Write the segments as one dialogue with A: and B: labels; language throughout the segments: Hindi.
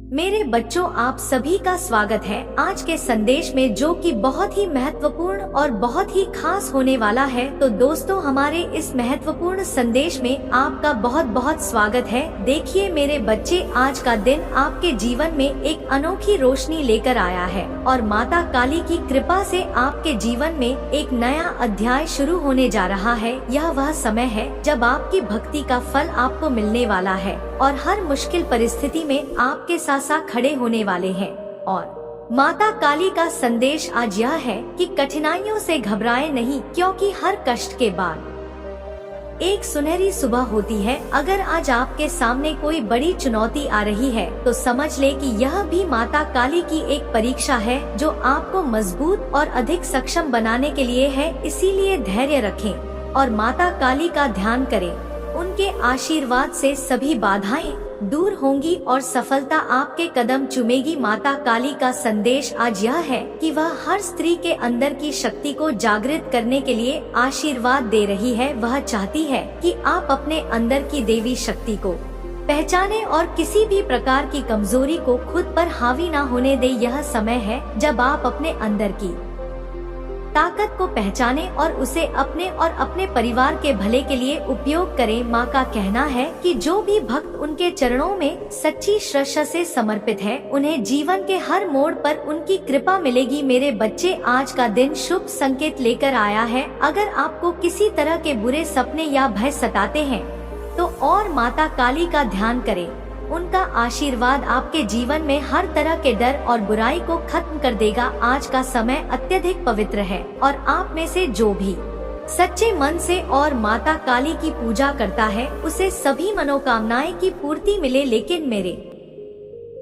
A: मेरे बच्चों, आप सभी का स्वागत है आज के संदेश में, जो कि बहुत ही महत्वपूर्ण और बहुत ही खास होने वाला है। तो दोस्तों, हमारे इस महत्वपूर्ण संदेश में आपका बहुत बहुत स्वागत है। देखिए मेरे बच्चे, आज का दिन आपके जीवन में एक अनोखी रोशनी लेकर आया है और माता काली की कृपा से आपके जीवन में एक नया अध्याय शुरू होने जा रहा है। यह वह समय है जब आपकी भक्ति का फल आपको मिलने वाला है और हर मुश्किल परिस्थिति में आपके साथ खड़े होने वाले हैं। और माता काली का संदेश आज यह है कि कठिनाइयों से घबराएं नहीं, क्योंकि हर कष्ट के बाद एक सुनहरी सुबह होती है। अगर आज आपके सामने कोई बड़ी चुनौती आ रही है तो समझ ले कि यह भी माता काली की एक परीक्षा है, जो आपको मजबूत और अधिक सक्षम बनाने के लिए है। इसीलिए धैर्य रखें और माता काली का ध्यान करें। उनके आशीर्वाद से सभी बाधाएं दूर होंगी और सफलता आपके कदम चूमेगी। माता काली का संदेश आज यह है कि वह हर स्त्री के अंदर की शक्ति को जागृत करने के लिए आशीर्वाद दे रही है। वह चाहती है कि आप अपने अंदर की देवी शक्ति को पहचाने और किसी भी प्रकार की कमजोरी को खुद पर हावी ना होने दे। यह समय है जब आप अपने अंदर की ताकत को पहचाने और उसे अपने और अपने परिवार के भले के लिए उपयोग करें। माँ का कहना है कि जो भी भक्त उनके चरणों में सच्ची श्रद्धा से समर्पित है, उन्हें जीवन के हर मोड़ पर उनकी कृपा मिलेगी। मेरे बच्चे, आज का दिन शुभ संकेत लेकर आया है। अगर आपको किसी तरह के बुरे सपने या भय सताते हैं तो और माता काली का ध्यान करें। उनका आशीर्वाद आपके जीवन में हर तरह के डर और बुराई को खत्म कर देगा। आज का समय अत्यधिक पवित्र है और आप में से जो भी सच्चे मन से और माता काली की पूजा करता है, उसे सभी मनोकामनाएं की पूर्ति मिले। लेकिन मेरे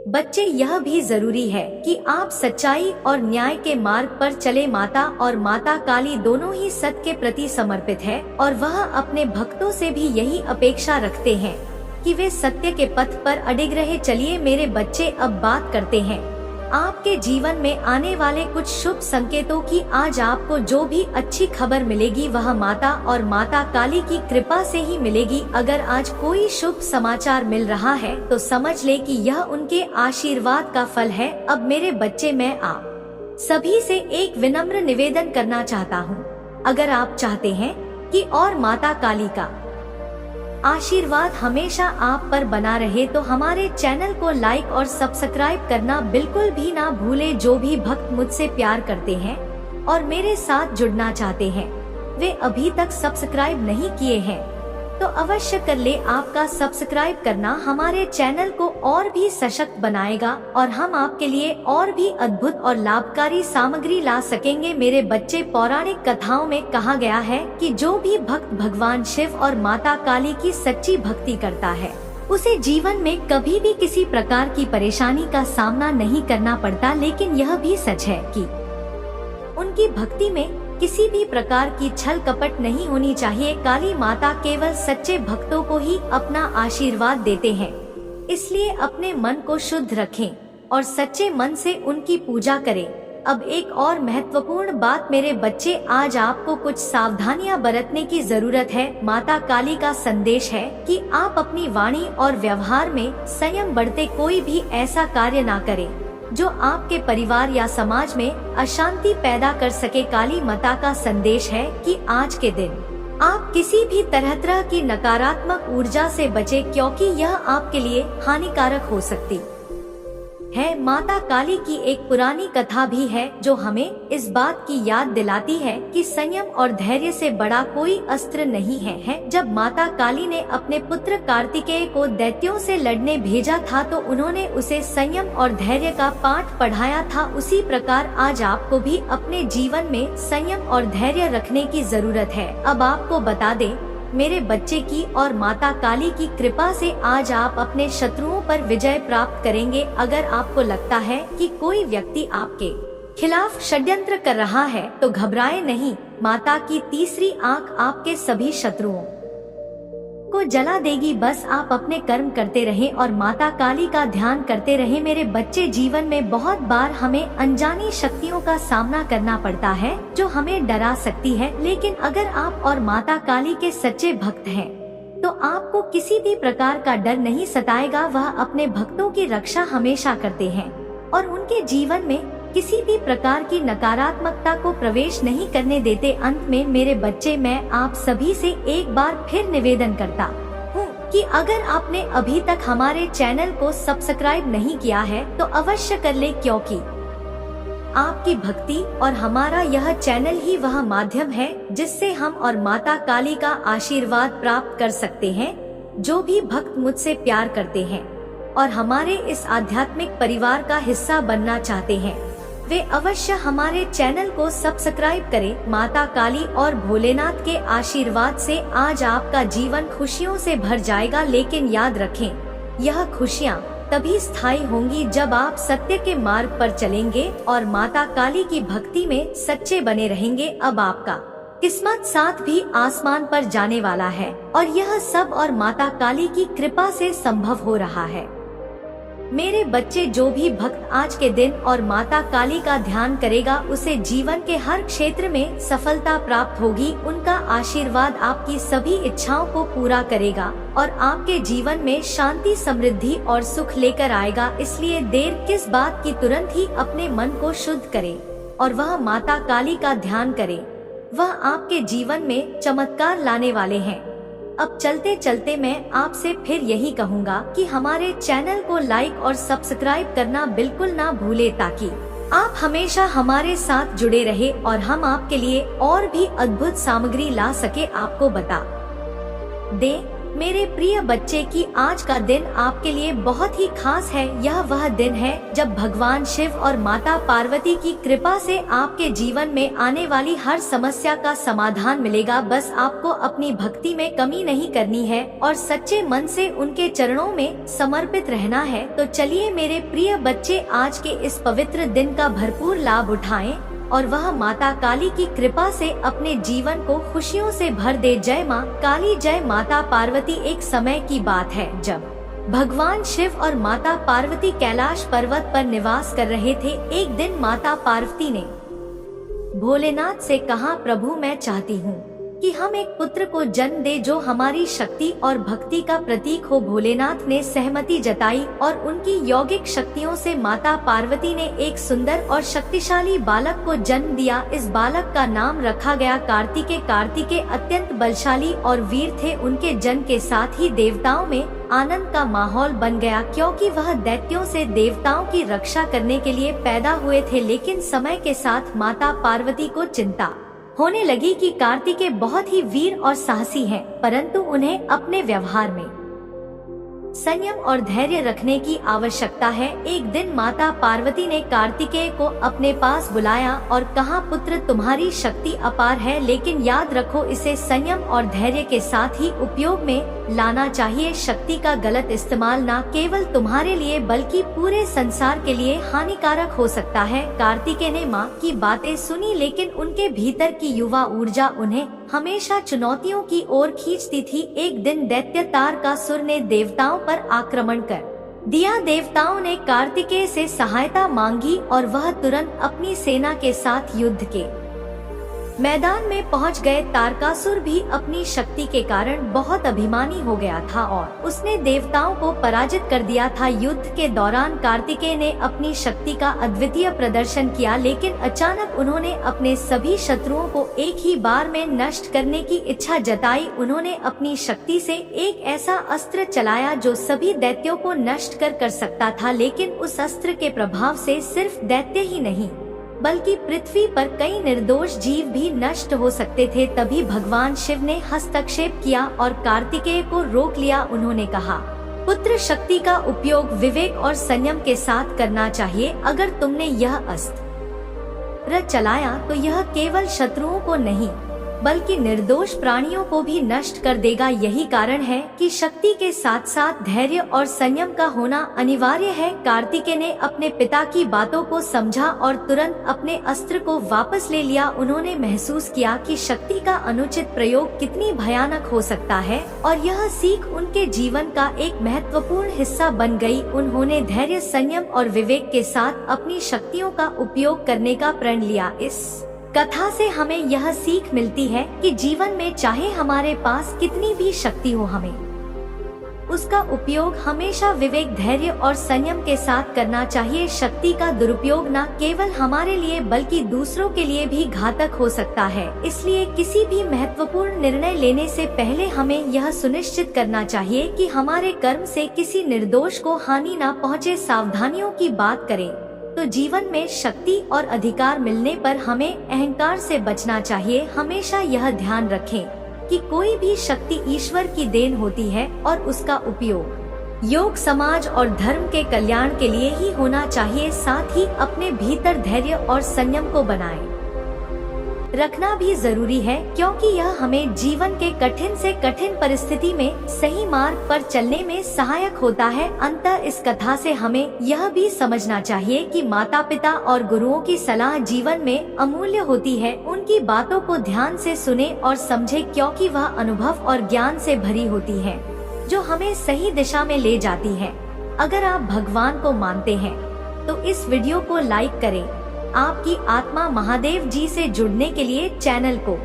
A: बच्चे, यह भी जरूरी है कि आप सच्चाई और न्याय के मार्ग पर चले। माता और माता काली दोनों ही सत्य के प्रति समर्पित है और वह अपने भक्तों से भी यही अपेक्षा रखते हैं कि वे सत्य के पथ पर अडिग रहे। चलिए मेरे बच्चे, अब बात करते हैं आपके जीवन में आने वाले कुछ शुभ संकेतों की। आज आपको जो भी अच्छी खबर मिलेगी वह माता और माता काली की कृपा से ही मिलेगी। अगर आज कोई शुभ समाचार मिल रहा है तो समझ ले कि यह उनके आशीर्वाद का फल है। अब मेरे बच्चे, मैं आप सभी से एक विनम्र निवेदन करना चाहता हूँ। अगर आप चाहते हैं कि और माता काली का आशीर्वाद हमेशा आप पर बना रहे तो हमारे चैनल को लाइक और सब्सक्राइब करना बिल्कुल भी ना भूले। जो भी भक्त मुझसे प्यार करते हैं और मेरे साथ जुड़ना चाहते हैं, वे अभी तक सब्सक्राइब नहीं किए हैं तो अवश्य कर ले। आपका सब्सक्राइब करना हमारे चैनल को और भी सशक्त बनाएगा और हम आपके लिए और भी अद्भुत और लाभकारी सामग्री ला सकेंगे। मेरे बच्चे, पौराणिक कथाओं में कहा गया है कि जो भी भक्त भगवान शिव और माता काली की सच्ची भक्ति करता है, उसे जीवन में कभी भी किसी प्रकार की परेशानी का सामना नहीं करना पड़ता। लेकिन यह भी सच है कि उनकी भक्ति में किसी भी प्रकार की छल कपट नहीं होनी चाहिए। काली माता केवल सच्चे भक्तों को ही अपना आशीर्वाद देते हैं, इसलिए अपने मन को शुद्ध रखें और सच्चे मन से उनकी पूजा करें। अब एक और महत्वपूर्ण बात मेरे बच्चे, आज आपको कुछ सावधानियां बरतने की जरूरत है। माता काली का संदेश है कि आप अपनी वाणी और व्यवहार में संयम बरते। कोई भी ऐसा कार्य ना करें जो आपके परिवार या समाज में अशांति पैदा कर सके। काली माता का संदेश है कि आज के दिन आप किसी भी तरह की नकारात्मक ऊर्जा से बचे, क्योंकि यह आपके लिए हानिकारक हो सकती है। माता काली की एक पुरानी कथा भी है जो हमें इस बात की याद दिलाती है कि संयम और धैर्य से बड़ा कोई अस्त्र नहीं है। जब माता काली ने अपने पुत्र कार्तिकेय को दैत्यों से लड़ने भेजा था तो उन्होंने उसे संयम और धैर्य का पाठ पढ़ाया था। उसी प्रकार आज आपको भी अपने जीवन में संयम और धैर्य रखने की जरूरत है। अब आपको बता दें मेरे बच्चे की और माता काली की कृपा से आज आप अपने शत्रुओं पर विजय प्राप्त करेंगे। अगर आपको लगता है कि कोई व्यक्ति आपके खिलाफ षड्यंत्र कर रहा है तो घबराए नहीं। माता की तीसरी आंख आपके सभी शत्रुओं को जला देगी। बस आप अपने कर्म करते रहें और माता काली का ध्यान करते रहें। मेरे बच्चे, जीवन में बहुत बार हमें अनजानी शक्तियों का सामना करना पड़ता है जो हमें डरा सकती है, लेकिन अगर आप और माता काली के सच्चे भक्त हैं तो आपको किसी भी प्रकार का डर नहीं सताएगा। वह अपने भक्तों की रक्षा हमेशा करते हैं और उनके जीवन में किसी भी प्रकार की नकारात्मकता को प्रवेश नहीं करने देते। अंत में मेरे बच्चे, मैं आप सभी से एक बार फिर निवेदन करता हूँ कि अगर आपने अभी तक हमारे चैनल को सब्सक्राइब नहीं किया है तो अवश्य कर ले, क्योंकि आपकी भक्ति और हमारा यह चैनल ही वह माध्यम है जिससे हम और माता काली का आशीर्वाद प्राप्त कर सकते हैं। जो भी भक्त मुझसे प्यार करते हैं और हमारे इस आध्यात्मिक परिवार का हिस्सा बनना चाहते हैं, वे अवश्य हमारे चैनल को सब्सक्राइब करें। माता काली और भोलेनाथ के आशीर्वाद से आज आपका जीवन खुशियों से भर जाएगा। लेकिन याद रखें, यह खुशियाँ तभी स्थायी होंगी जब आप सत्य के मार्ग पर चलेंगे और माता काली की भक्ति में सच्चे बने रहेंगे। अब आपका किस्मत साथ भी आसमान पर जाने वाला है और यह सब और माता काली की कृपा से संभव हो रहा है। मेरे बच्चे, जो भी भक्त आज के दिन और माता काली का ध्यान करेगा उसे जीवन के हर क्षेत्र में सफलता प्राप्त होगी। उनका आशीर्वाद आपकी सभी इच्छाओं को पूरा करेगा और आपके जीवन में शांति, समृद्धि और सुख लेकर आएगा। इसलिए देर किस बात की, तुरंत ही अपने मन को शुद्ध करें और वह माता काली का ध्यान करें। वह आपके जीवन में चमत्कार लाने वाले हैं। अब चलते चलते मैं आपसे फिर यही कहूँगा कि हमारे चैनल को लाइक और सब्सक्राइब करना बिल्कुल ना भूले, ताकि आप हमेशा हमारे साथ जुड़े रहे और हम आपके लिए और भी अद्भुत सामग्री ला सके, आपको बता दे मेरे प्रिय बच्चे कि आज का दिन आपके लिए बहुत ही खास है। यह वह दिन है जब भगवान शिव और माता पार्वती की कृपा से आपके जीवन में आने वाली हर समस्या का समाधान मिलेगा। बस आपको अपनी भक्ति में कमी नहीं करनी है और सच्चे मन से उनके चरणों में समर्पित रहना है। तो चलिए मेरे प्रिय बच्चे, आज के इस पवित्र दिन का भरपूर लाभ उठाएं और वह माता काली की कृपा से अपने जीवन को खुशियों से भर दे। जय माँ काली, जय माता पार्वती। एक समय की बात है जब भगवान शिव और माता पार्वती कैलाश पर्वत पर निवास कर रहे थे। एक दिन माता पार्वती ने भोलेनाथ से कहा, प्रभु मैं चाहती हूँ कि हम एक पुत्र को जन्म दे जो हमारी शक्ति और भक्ति का प्रतीक हो। भोलेनाथ ने सहमति जताई और उनकी यौगिक शक्तियों से माता पार्वती ने एक सुंदर और शक्तिशाली बालक को जन्म दिया। इस बालक का नाम रखा गया कार्तिकेय। कार्तिकेय अत्यंत बलशाली और वीर थे। उनके जन्म के साथ ही देवताओं में आनंद का माहौल बन गया, क्योंकि वह दैत्यों से देवताओं की रक्षा करने के लिए पैदा हुए थे। लेकिन समय के साथ माता पार्वती को चिंता होने लगी कि कार्तिकेय बहुत ही वीर और साहसी हैं, परंतु उन्हें अपने व्यवहार में संयम और धैर्य रखने की आवश्यकता है। एक दिन माता पार्वती ने कार्तिकेय को अपने पास बुलाया और कहा, पुत्र तुम्हारी शक्ति अपार है, लेकिन याद रखो इसे संयम और धैर्य के साथ ही उपयोग में लाना चाहिए। शक्ति का गलत इस्तेमाल न केवल तुम्हारे लिए बल्कि पूरे संसार के लिए हानिकारक हो सकता है। कार्तिकेय ने माँ की बातें सुनी, लेकिन उनके भीतर की युवा ऊर्जा उन्हें हमेशा चुनौतियों की ओर खींचती थी। एक दिन दैत्य तारकासुर ने देवताओं पर आक्रमण कर दिया। देवताओं ने कार्तिकेय से सहायता मांगी और वह तुरंत अपनी सेना के साथ युद्ध के मैदान में पहुंच गए। तारकासुर भी अपनी शक्ति के कारण बहुत अभिमानी हो गया था और उसने देवताओं को पराजित कर दिया था। युद्ध के दौरान कार्तिकेय ने अपनी शक्ति का अद्वितीय प्रदर्शन किया, लेकिन अचानक उन्होंने अपने सभी शत्रुओं को एक ही बार में नष्ट करने की इच्छा जताई। उन्होंने अपनी शक्ति से एक ऐसा अस्त्र चलाया जो सभी दैत्यों को नष्ट कर सकता था, लेकिन उस अस्त्र के प्रभाव से सिर्फ दैत्य ही नहीं बल्कि पृथ्वी पर कई निर्दोष जीव भी नष्ट हो सकते थे। तभी भगवान शिव ने हस्तक्षेप किया और कार्तिकेय को रोक लिया। उन्होंने कहा, पुत्र शक्ति का उपयोग विवेक और संयम के साथ करना चाहिए। अगर तुमने यह अस्त्र चलाया तो यह केवल शत्रुओं को नहीं बल्कि निर्दोष प्राणियों को भी नष्ट कर देगा। यही कारण है कि शक्ति के साथ साथ धैर्य और संयम का होना अनिवार्य है। कार्तिकेय ने अपने पिता की बातों को समझा और तुरंत अपने अस्त्र को वापस ले लिया। उन्होंने महसूस किया कि शक्ति का अनुचित प्रयोग कितनी भयानक हो सकता है और यह सीख उनके जीवन का एक महत्वपूर्ण हिस्सा बन गई। उन्होंने धैर्य, संयम और विवेक के साथ अपनी शक्तियों का उपयोग करने का प्रण लिया। इस कथा से हमें यह सीख मिलती है कि जीवन में चाहे हमारे पास कितनी भी शक्ति हो, हमें उसका उपयोग हमेशा विवेक, धैर्य और संयम के साथ करना चाहिए। शक्ति का दुरुपयोग न केवल हमारे लिए बल्कि दूसरों के लिए भी घातक हो सकता है। इसलिए किसी भी महत्वपूर्ण निर्णय लेने से पहले हमें यह सुनिश्चित करना चाहिए कि हमारे कर्म से किसी निर्दोष को हानि न पहुँचे। सावधानियों की बात करें तो जीवन में शक्ति और अधिकार मिलने पर हमें अहंकार से बचना चाहिए। हमेशा यह ध्यान रखें कि कोई भी शक्ति ईश्वर की देन होती है और उसका उपयोग योग, समाज और धर्म के कल्याण के लिए ही होना चाहिए। साथ ही अपने भीतर धैर्य और संयम को बनाए रखना भी जरूरी है, क्योंकि यह हमें जीवन के कठिन से कठिन परिस्थिति में सही मार्ग पर चलने में सहायक होता है। अंततः इस कथा से हमें यह भी समझना चाहिए कि माता पिता और गुरुओं की सलाह जीवन में अमूल्य होती है। उनकी बातों को ध्यान से सुने और समझे, क्योंकि वह अनुभव और ज्ञान से भरी होती है जो हमें सही दिशा में ले जाती है। अगर आप भगवान को मानते हैं तो इस वीडियो को लाइक करें। आपकी आत्मा महादेव जी से जुड़ने के लिए चैनल को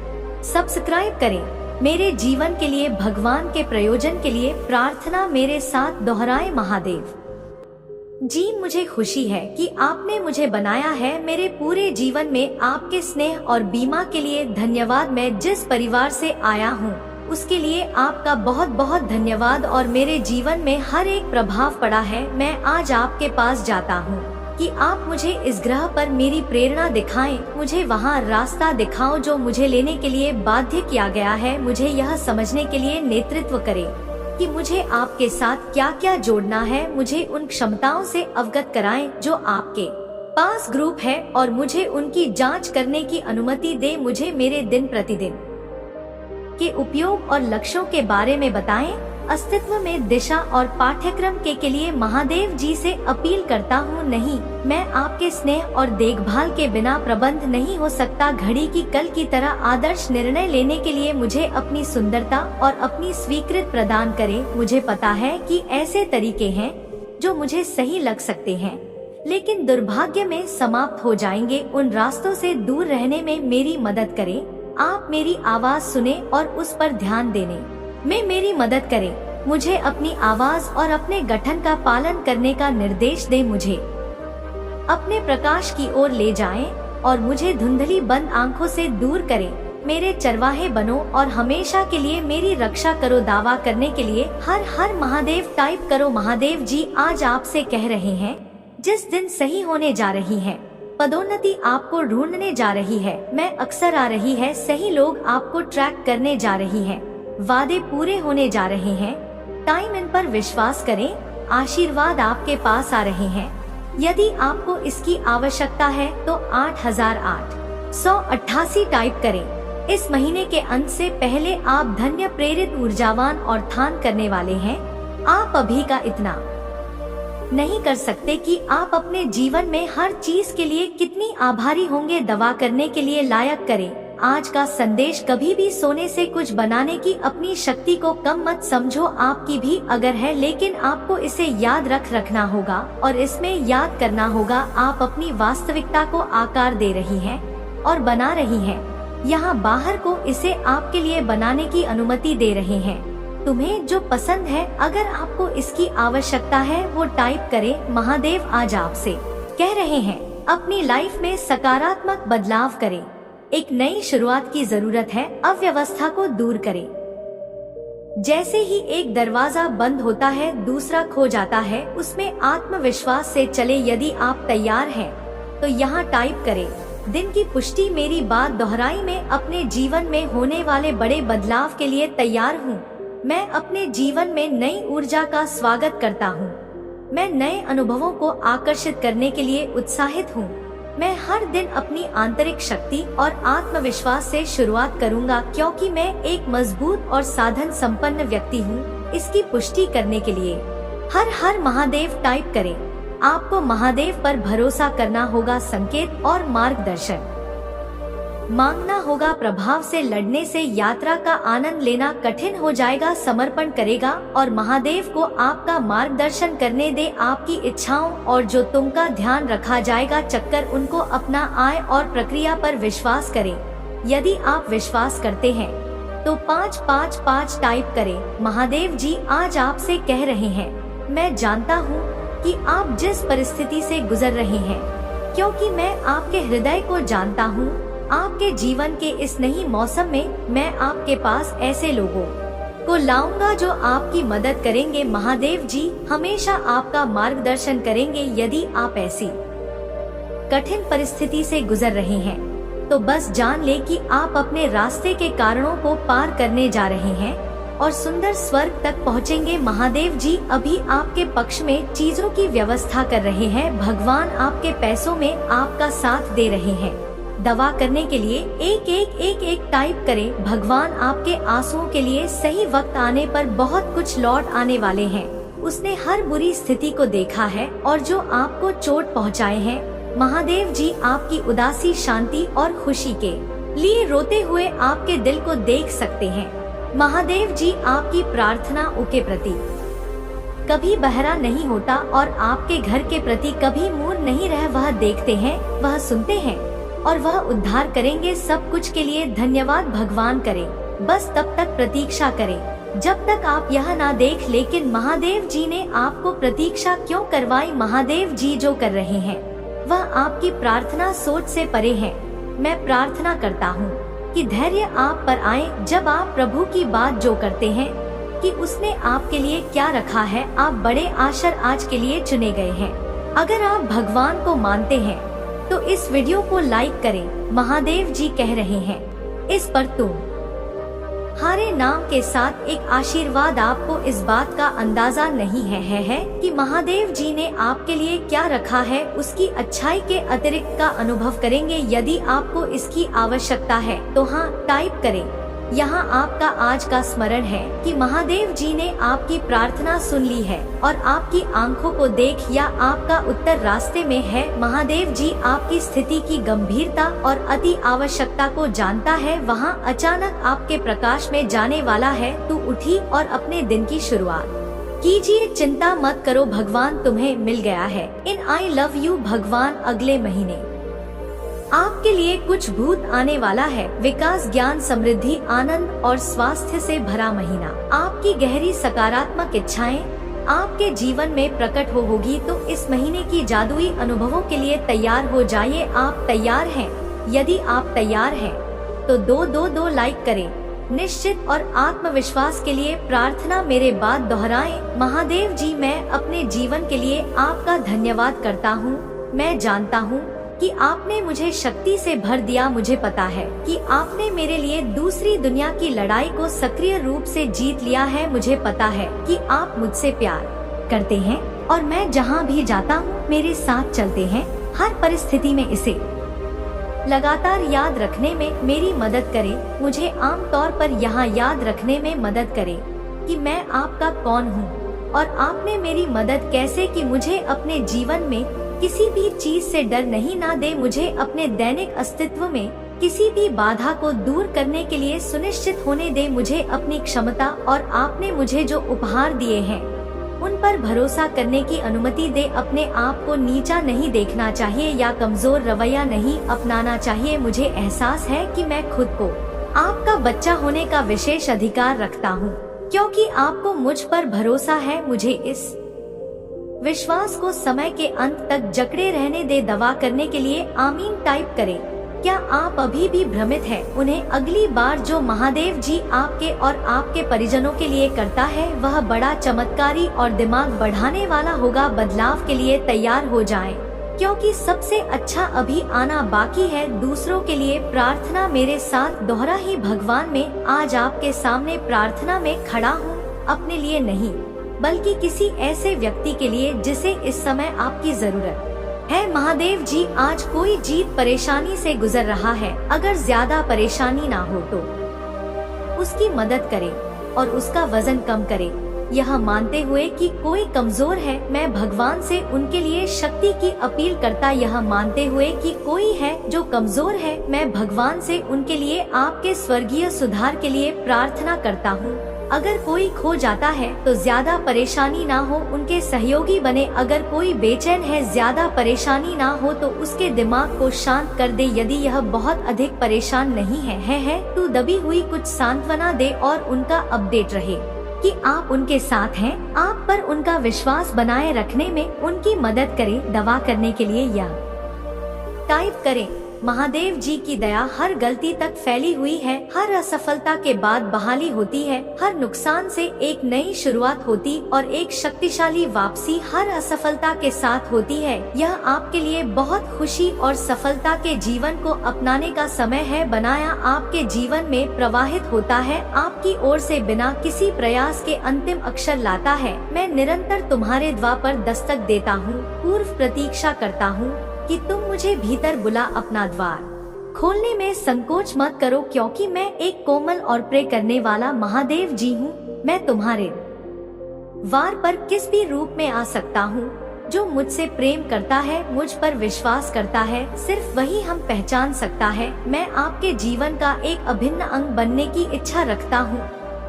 A: सब्सक्राइब करें। मेरे जीवन के लिए, भगवान के प्रयोजन के लिए प्रार्थना मेरे साथ दोहराए। महादेव जी, मुझे खुशी है कि आपने मुझे बनाया है। मेरे पूरे जीवन में आपके स्नेह और बीमा के लिए धन्यवाद। मैं जिस परिवार से आया हूँ उसके लिए आपका बहुत बहुत धन्यवाद और मेरे जीवन में हर एक प्रभाव पड़ा है। मैं आज आपके पास जाता हूँ कि आप मुझे इस ग्रह पर मेरी प्रेरणा दिखाएं। मुझे वहाँ रास्ता दिखाओ जो मुझे लेने के लिए बाध्य किया गया है। मुझे यह समझने के लिए नेतृत्व करें कि मुझे आपके साथ क्या क्या जोड़ना है। मुझे उन क्षमताओं से अवगत कराएं जो आपके पास ग्रुप है और मुझे उनकी जांच करने की अनुमति दे। मुझे मेरे दिन प्रतिदिन के उपयोग और लक्ष्यों के बारे में बताएं। अस्तित्व में दिशा और पाठ्यक्रम के लिए महादेव जी से अपील करता हूँ। नहीं, मैं आपके स्नेह और देखभाल के बिना प्रबंध नहीं हो सकता। घड़ी की कल की तरह आदर्श निर्णय लेने के लिए मुझे अपनी सुंदरता और अपनी स्वीकृत प्रदान करें। मुझे पता है कि ऐसे तरीके हैं जो मुझे सही लग सकते हैं लेकिन दुर्भाग्य में समाप्त हो जाएंगे। उन रास्तों से दूर रहने में मेरी मदद करें। आप मेरी आवाज सुने और उस पर ध्यान देने में मेरी मदद करें। मुझे अपनी आवाज और अपने गठन का पालन करने का निर्देश दें। मुझे अपने प्रकाश की ओर ले जाएं और मुझे धुंधली बंद आंखों से दूर करें। मेरे चरवाहे बनो और हमेशा के लिए मेरी रक्षा करो। दावा करने के लिए हर हर महादेव टाइप करो। महादेव जी, आज आपसे कह रहे हैं, जिस दिन सही होने जा रही है, पदोन्नति आपको ढूंढने जा रही है, मैं अक्सर आ रही है, सही लोग आपको ट्रैक करने जा रही है, वादे पूरे होने जा रहे हैं। टाइम इन पर विश्वास करें। आशीर्वाद आपके पास आ रहे हैं। यदि आपको इसकी आवश्यकता है तो 8888 टाइप करें। इस महीने के अंत से पहले आप धन्य, प्रेरित, ऊर्जावान और ध्यान करने वाले हैं। आप अभी का इतना नहीं कर सकते कि आप अपने जीवन में हर चीज के लिए कितनी आभारी होंगे। दवा करने के लिए लायक करें। आज का संदेश, कभी भी सोने से कुछ बनाने की अपनी शक्ति को कम मत समझो। आपकी भी अगर है, लेकिन आपको इसे याद रखना होगा और इसमें याद करना होगा आप अपनी वास्तविकता को आकार दे रही हैं और बना रही हैं। यहाँ बाहर को इसे आपके लिए बनाने की अनुमति दे रहे हैं। तुम्हें जो पसंद है, अगर आपको इसकी आवश्यकता है वो टाइप करें। महादेव आज आपसे कह रहे हैं, अपनी लाइफ में सकारात्मक बदलाव करें। एक नई शुरुआत की जरूरत है। अव्यवस्था को दूर करें। जैसे ही एक दरवाजा बंद होता है दूसरा खो जाता है। उसमें आत्मविश्वास से चले। यदि आप तैयार हैं तो यहाँ टाइप करें, दिन की पुष्टि। मेरी बात दोहराई। मैं अपने जीवन में होने वाले बड़े बदलाव के लिए तैयार हूँ। मैं अपने जीवन में नई ऊर्जा का स्वागत करता हूँ। मैं नए अनुभवों को आकर्षित करने के लिए उत्साहित हूँ। मैं हर दिन अपनी आंतरिक शक्ति और आत्मविश्वास से शुरुआत करूंगा, क्योंकि मैं एक मजबूत और साधन संपन्न व्यक्ति हूँ। इसकी पुष्टि करने के लिए हर हर महादेव टाइप करें। आपको महादेव पर भरोसा करना होगा। संकेत और मार्गदर्शन मांगना होगा, प्रभाव से लड़ने से यात्रा का आनंद लेना कठिन हो जाएगा। समर्पण करेगा और महादेव को आपका मार्गदर्शन करने दे। आपकी इच्छाओं और जो तुमका ध्यान रखा जाएगा, चक्कर उनको अपना आए और प्रक्रिया पर विश्वास करें। यदि आप विश्वास करते हैं तो 555 टाइप करें। महादेव जी आज आपसे कह रहे हैं, मैं जानता हूँ कि आप जिस परिस्थिति से गुजर रहे हैं, क्योंकि मैं आपके हृदय को जानता हूँ। आपके जीवन के इस नई मौसम में मैं आपके पास ऐसे लोगों को लाऊंगा जो आपकी मदद करेंगे। महादेव जी हमेशा आपका मार्गदर्शन करेंगे। यदि आप ऐसी कठिन परिस्थिति से गुजर रहे हैं तो बस जान ले कि आप अपने रास्ते के कारणों को पार करने जा रहे हैं और सुंदर स्वर्ग तक पहुंचेंगे। महादेव जी अभी आपके पक्ष में चीजों की व्यवस्था कर रहे हैं। भगवान आपके पैसों में आपका साथ दे रहे हैं। दवा करने के लिए 1111 टाइप करें। भगवान आपके आंसुओं के लिए सही वक्त आने पर बहुत कुछ लौट आने वाले हैं। उसने हर बुरी स्थिति को देखा है और जो आपको चोट पहुंचाए हैं, महादेव जी आपकी उदासी, शांति और खुशी के लिए रोते हुए आपके दिल को देख सकते हैं। महादेव जी आपकी प्रार्थनाओं के प्रति कभी बहरा नहीं होता और आपके घर के प्रति कभी मूड नहीं रह। वह देखते हैं, वह सुनते हैं और वह उद्धार करेंगे। सब कुछ के लिए धन्यवाद भगवान करें। बस तब तक प्रतीक्षा करें जब तक आप यह ना देख। लेकिन महादेव जी ने आपको प्रतीक्षा क्यों करवाई? महादेव जी जो कर रहे हैं वह आपकी प्रार्थना सोच से परे है। मैं प्रार्थना करता हूँ कि धैर्य आप पर आए जब आप प्रभु की बात जो करते हैं कि उसने आपके लिए क्या रखा है। आप बड़े आशर आज के लिए चुने गए हैं। अगर आप भगवान को मानते हैं तो इस वीडियो को लाइक करें। महादेव जी कह रहे हैं, इस पर तुम हारे नाम के साथ एक आशीर्वाद। आपको इस बात का अंदाजा नहीं है कि महादेव जी ने आपके लिए क्या रखा है। उसकी अच्छाई के अतिरिक्त का अनुभव करेंगे। यदि आपको इसकी आवश्यकता है तो हाँ टाइप करें। यहाँ आपका आज का स्मरण है कि महादेव जी ने आपकी प्रार्थना सुन ली है और आपकी आंखों को देख या आपका उत्तर रास्ते में है। महादेव जी आपकी स्थिति की गंभीरता और अति आवश्यकता को जानता है। वहाँ अचानक आपके प्रकाश में जाने वाला है। तू उठी और अपने दिन की शुरुआत कीजिए। चिंता मत करो, भगवान तुम्हें मिल गया है। इन आई लव यू। भगवान अगले महीने आपके लिए कुछ भूत आने वाला है। विकास, ज्ञान, समृद्धि, आनंद और स्वास्थ्य से भरा महीना। आपकी गहरी सकारात्मक इच्छाएं आपके जीवन में प्रकट होगी। तो इस महीने की जादुई अनुभवों के लिए तैयार हो जाइए। आप तैयार हैं? यदि आप तैयार हैं तो 222 लाइक करें। निश्चित और आत्मविश्वास के लिए प्रार्थना मेरे बाद दोहराएं। महादेव जी मैं अपने जीवन के लिए आपका धन्यवाद करता हूँ। मैं जानता हूँ कि आपने मुझे शक्ति से भर दिया। मुझे पता है कि आपने मेरे लिए दूसरी दुनिया की लड़ाई को सक्रिय रूप से जीत लिया है। मुझे पता है कि आप मुझसे प्यार करते हैं और मैं जहाँ भी जाता हूँ मेरे साथ चलते हैं। हर परिस्थिति में इसे लगातार याद रखने में मेरी मदद करें। मुझे आमतौर पर यहाँ याद रखने में मदद करें कि मैं आपका कौन हूँ और आपने मेरी मदद कैसे की। मुझे अपने जीवन में किसी भी चीज से डर नहीं ना दे। मुझे अपने दैनिक अस्तित्व में किसी भी बाधा को दूर करने के लिए सुनिश्चित होने दे। मुझे अपनी क्षमता और आपने मुझे जो उपहार दिए हैं उन पर भरोसा करने की अनुमति दे। अपने आप को नीचा नहीं देखना चाहिए या कमजोर रवैया नहीं अपनाना चाहिए। मुझे एहसास है कि मैं खुद को आपका बच्चा होने का विशेष अधिकार रखता हूँ, क्योंकि आपको मुझ पर भरोसा है। मुझे इस विश्वास को समय के अंत तक जकड़े रहने दे। दवा करने के लिए आमीन टाइप करें। क्या आप अभी भी भ्रमित हैं? उन्हें अगली बार जो महादेव जी आपके और आपके परिजनों के लिए करता है वह बड़ा चमत्कारी और दिमाग बढ़ाने वाला होगा। बदलाव के लिए तैयार हो जाएं, क्योंकि सबसे अच्छा अभी आना बाकी है। दूसरों के लिए प्रार्थना मेरे साथ दोहरा ही। भगवान में आज आपके सामने प्रार्थना में खड़ा हूँ, अपने लिए नहीं बल्कि किसी ऐसे व्यक्ति के लिए जिसे इस समय आपकी जरूरत है। महादेव जी आज कोई जीत परेशानी से गुजर रहा है। अगर ज्यादा परेशानी ना हो तो उसकी मदद करें और उसका वजन कम करें। यह मानते हुए कि कोई कमजोर है, मैं भगवान से उनके लिए शक्ति की अपील करता। यह मानते हुए कि कोई है जो कमजोर है, मैं भगवान से उनके लिए आपके स्वर्गीय सुधार के लिए प्रार्थना करता हूँ। अगर कोई खो जाता है तो ज्यादा परेशानी ना हो, उनके सहयोगी बने। अगर कोई बेचैन है, ज्यादा परेशानी ना हो तो उसके दिमाग को शांत कर दे। यदि यह बहुत अधिक परेशान नहीं है तो दबी हुई कुछ सांत्वना दे और उनका अपडेट रहे कि आप उनके साथ हैं। आप पर उनका विश्वास बनाए रखने में उनकी मदद करें। दवा करने के लिए या टाइप करें, महादेव जी की दया हर गलती तक फैली हुई है। हर असफलता के बाद बहाली होती है, हर नुकसान से एक नई शुरुआत होती और एक शक्तिशाली वापसी हर असफलता के साथ होती है। यह आपके लिए बहुत खुशी और सफलता के जीवन को अपनाने का समय है। बनाया आपके जीवन में प्रवाहित होता है, आपकी ओर से बिना किसी प्रयास के अंतिम अक्षर लाता है। मैं निरंतर तुम्हारे द्वार पर दस्तक देता हूँ, पूर्व प्रतीक्षा करता हूँ कि तुम मुझे भीतर बुला। अपना द्वार खोलने में संकोच मत करो, क्योंकि मैं एक कोमल और प्रे करने वाला महादेव जी हूँ। मैं तुम्हारे वार पर किस भी रूप में आ सकता हूँ। जो मुझसे प्रेम करता है, मुझ पर विश्वास करता है, सिर्फ वही हम पहचान सकता है। मैं आपके जीवन का एक अभिन्न अंग बनने की इच्छा रखता हूँ।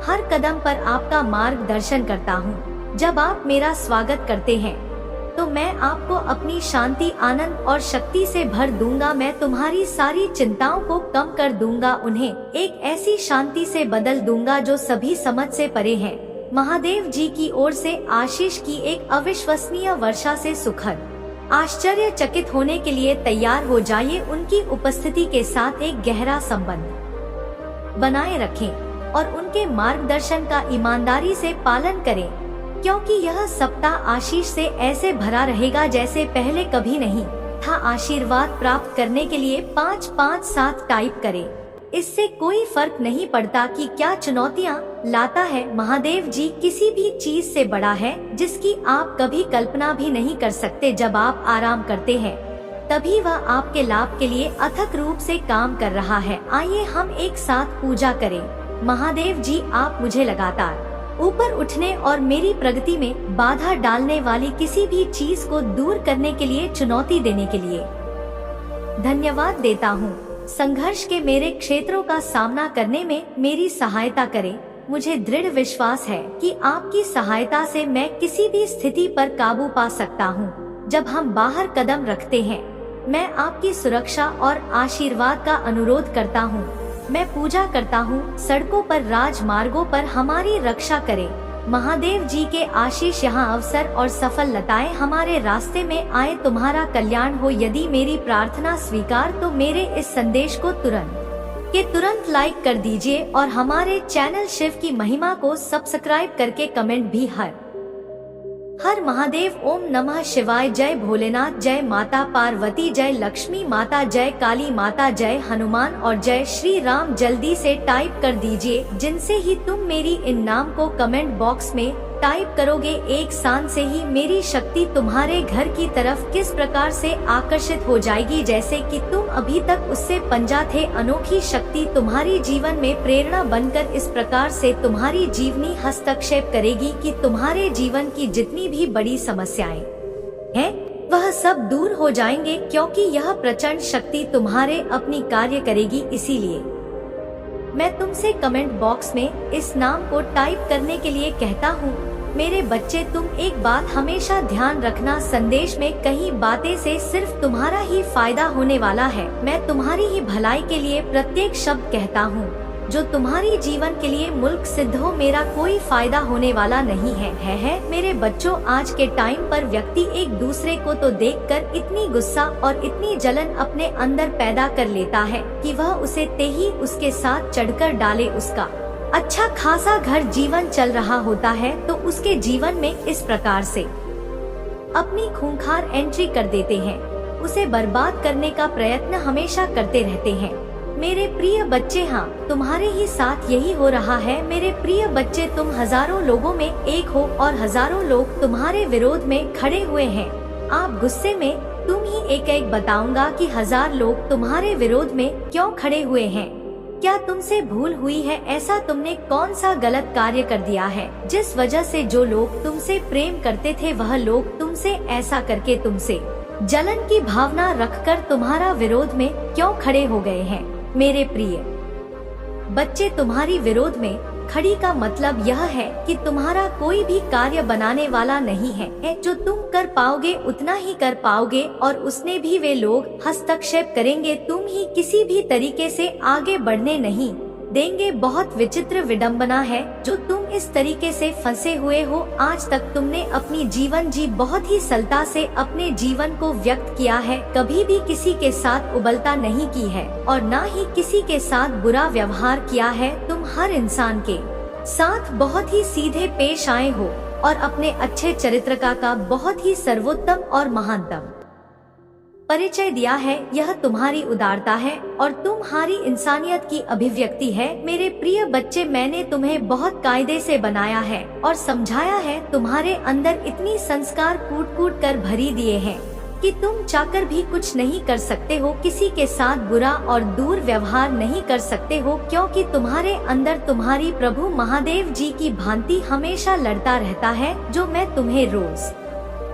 A: हर कदम पर आपका मार्गदर्शन करता हूँ। जब आप मेरा स्वागत करते हैं तो मैं आपको अपनी शांति, आनंद और शक्ति से भर दूंगा। मैं तुम्हारी सारी चिंताओं को कम कर दूंगा, उन्हें एक ऐसी शांति से बदल दूंगा जो सभी समझ से परे है। महादेव जी की ओर से आशीष की एक अविश्वसनीय वर्षा से सुखद आश्चर्यचकित होने के लिए तैयार हो जाइए। उनकी उपस्थिति के साथ एक गहरा संबंध बनाए रखें और उनके मार्गदर्शन का ईमानदारी से पालन करें, क्योंकि यह सप्ताह आशीष से ऐसे भरा रहेगा जैसे पहले कभी नहीं था। आशीर्वाद प्राप्त करने के लिए 557 टाइप करें। इससे कोई फर्क नहीं पड़ता कि क्या चुनौतियाँ लाता है, महादेव जी किसी भी चीज से बड़ा है जिसकी आप कभी कल्पना भी नहीं कर सकते। जब आप आराम करते हैं तभी वह आपके लाभ के लिए अथक रूप से काम कर रहा है। आइए हम एक साथ पूजा करें। महादेव जी, आप मुझे लगातार ऊपर उठने और मेरी प्रगति में बाधा डालने वाली किसी भी चीज को दूर करने के लिए, चुनौती देने के लिए धन्यवाद देता हूँ। संघर्ष के मेरे क्षेत्रों का सामना करने में मेरी सहायता करें। मुझे दृढ़ विश्वास है कि आपकी सहायता से मैं किसी भी स्थिति पर काबू पा सकता हूँ। जब हम बाहर कदम रखते हैं, मैं आपकी सुरक्षा और आशीर्वाद का अनुरोध करता हूँ। मैं पूजा करता हूँ, सड़कों पर, राजमार्गों पर हमारी रक्षा करें। महादेव जी के आशीष यहाँ अवसर और सफलताएं हमारे रास्ते में आए। तुम्हारा कल्याण हो। यदि मेरी प्रार्थना स्वीकार तो मेरे इस संदेश को तुरंत लाइक कर दीजिए और हमारे चैनल शिव की महिमा को सब्सक्राइब करके कमेंट भी हर महादेव। ओम नमः शिवाय। जय भोलेनाथ, जय माता पार्वती, जय लक्ष्मी माता, जय काली माता, जय हनुमान और जय श्री राम। जल्दी से टाइप कर दीजिए। जिनसे ही तुम मेरी इन नाम को कमेंट बॉक्स में टाइप करोगे, एक सांस से ही मेरी शक्ति तुम्हारे घर की तरफ किस प्रकार से आकर्षित हो जाएगी, जैसे कि तुम अभी तक उससे पंजा थे। अनोखी शक्ति तुम्हारी जीवन में प्रेरणा बनकर इस प्रकार से तुम्हारी जीवनी हस्तक्षेप करेगी कि तुम्हारे जीवन की जितनी भी बड़ी समस्याएं हैं वह सब दूर हो जाएंगे, क्योंकि यह प्रचंड शक्ति तुम्हारे अपनी कार्य करेगी। इसीलिए मैं तुमसे कमेंट बॉक्स में इस नाम को टाइप करने के लिए कहता हूँ। मेरे बच्चे, तुम एक बात हमेशा ध्यान रखना, संदेश में कई बातें से सिर्फ तुम्हारा ही फायदा होने वाला है। मैं तुम्हारी ही भलाई के लिए प्रत्येक शब्द कहता हूँ जो तुम्हारी जीवन के लिए मुल्क सिद्ध हो। मेरा कोई फायदा होने वाला नहीं है। मेरे बच्चों, आज के टाइम पर व्यक्ति एक दूसरे को तो देखकर इतनी गुस्सा और इतनी जलन अपने अंदर पैदा कर लेता है कि वह उसे तेही उसके साथ चढ़कर डाले। उसका अच्छा खासा घर जीवन चल रहा होता है तो उसके जीवन में इस प्रकार से अपनी खूंखार एंट्री कर देते हैं, उसे बर्बाद करने का प्रयत्न हमेशा करते रहते हैं। मेरे प्रिय बच्चे, हाँ, तुम्हारे ही साथ यही हो रहा है। मेरे प्रिय बच्चे, तुम हजारों लोगों में एक हो और हजारों लोग तुम्हारे विरोध में खड़े हुए हैं। आप गुस्से में, तुम ही एक बताऊंगा कि 1000 लोग तुम्हारे विरोध में क्यों खड़े हुए हैं। क्या तुमसे भूल हुई है? ऐसा तुमने कौन सा गलत कार्य कर दिया है जिस वजह से जो लोग तुमसे प्रेम करते थे वह लोग तुमसे ऐसा करके तुमसे जलन की भावना रखकर तुम्हारा विरोध में क्यों खड़े हो गए हैं? मेरे प्रिय बच्चे, तुम्हारी विरोध में खड़ी का मतलब यह है कि तुम्हारा कोई भी कार्य बनाने वाला नहीं है। जो तुम कर पाओगे उतना ही कर पाओगे और उसने भी वे लोग हस्तक्षेप करेंगे। तुम ही किसी भी तरीके से आगे बढ़ने नहीं देंगे। बहुत विचित्र विडंबना है जो तुम इस तरीके से फंसे हुए हो। आज तक तुमने अपनी जीवन जी बहुत ही सरलता से अपने जीवन को व्यक्त किया है, कभी भी किसी के साथ उबलता नहीं की है और न ही किसी के साथ बुरा व्यवहार किया है। तुम हर इंसान के साथ बहुत ही सीधे पेश आए हो और अपने अच्छे चरित्र का बहुत ही सर्वोत्तम और महानतम परिचय दिया है। यह तुम्हारी उदारता है और तुम्हारी इंसानियत की अभिव्यक्ति है। मेरे प्रिय बच्चे, मैंने तुम्हें बहुत कायदे से बनाया है और समझाया है। तुम्हारे अंदर इतनी संस्कार कूट कूट कर भरी दिए हैं कि तुम चाहकर भी कुछ नहीं कर सकते हो। किसी के साथ बुरा और दूर व्यवहार नहीं कर सकते हो, क्योंकि तुम्हारे अंदर तुम्हारी प्रभु महादेव जी की भांति हमेशा लड़ता रहता है, जो मैं तुम्हें रोज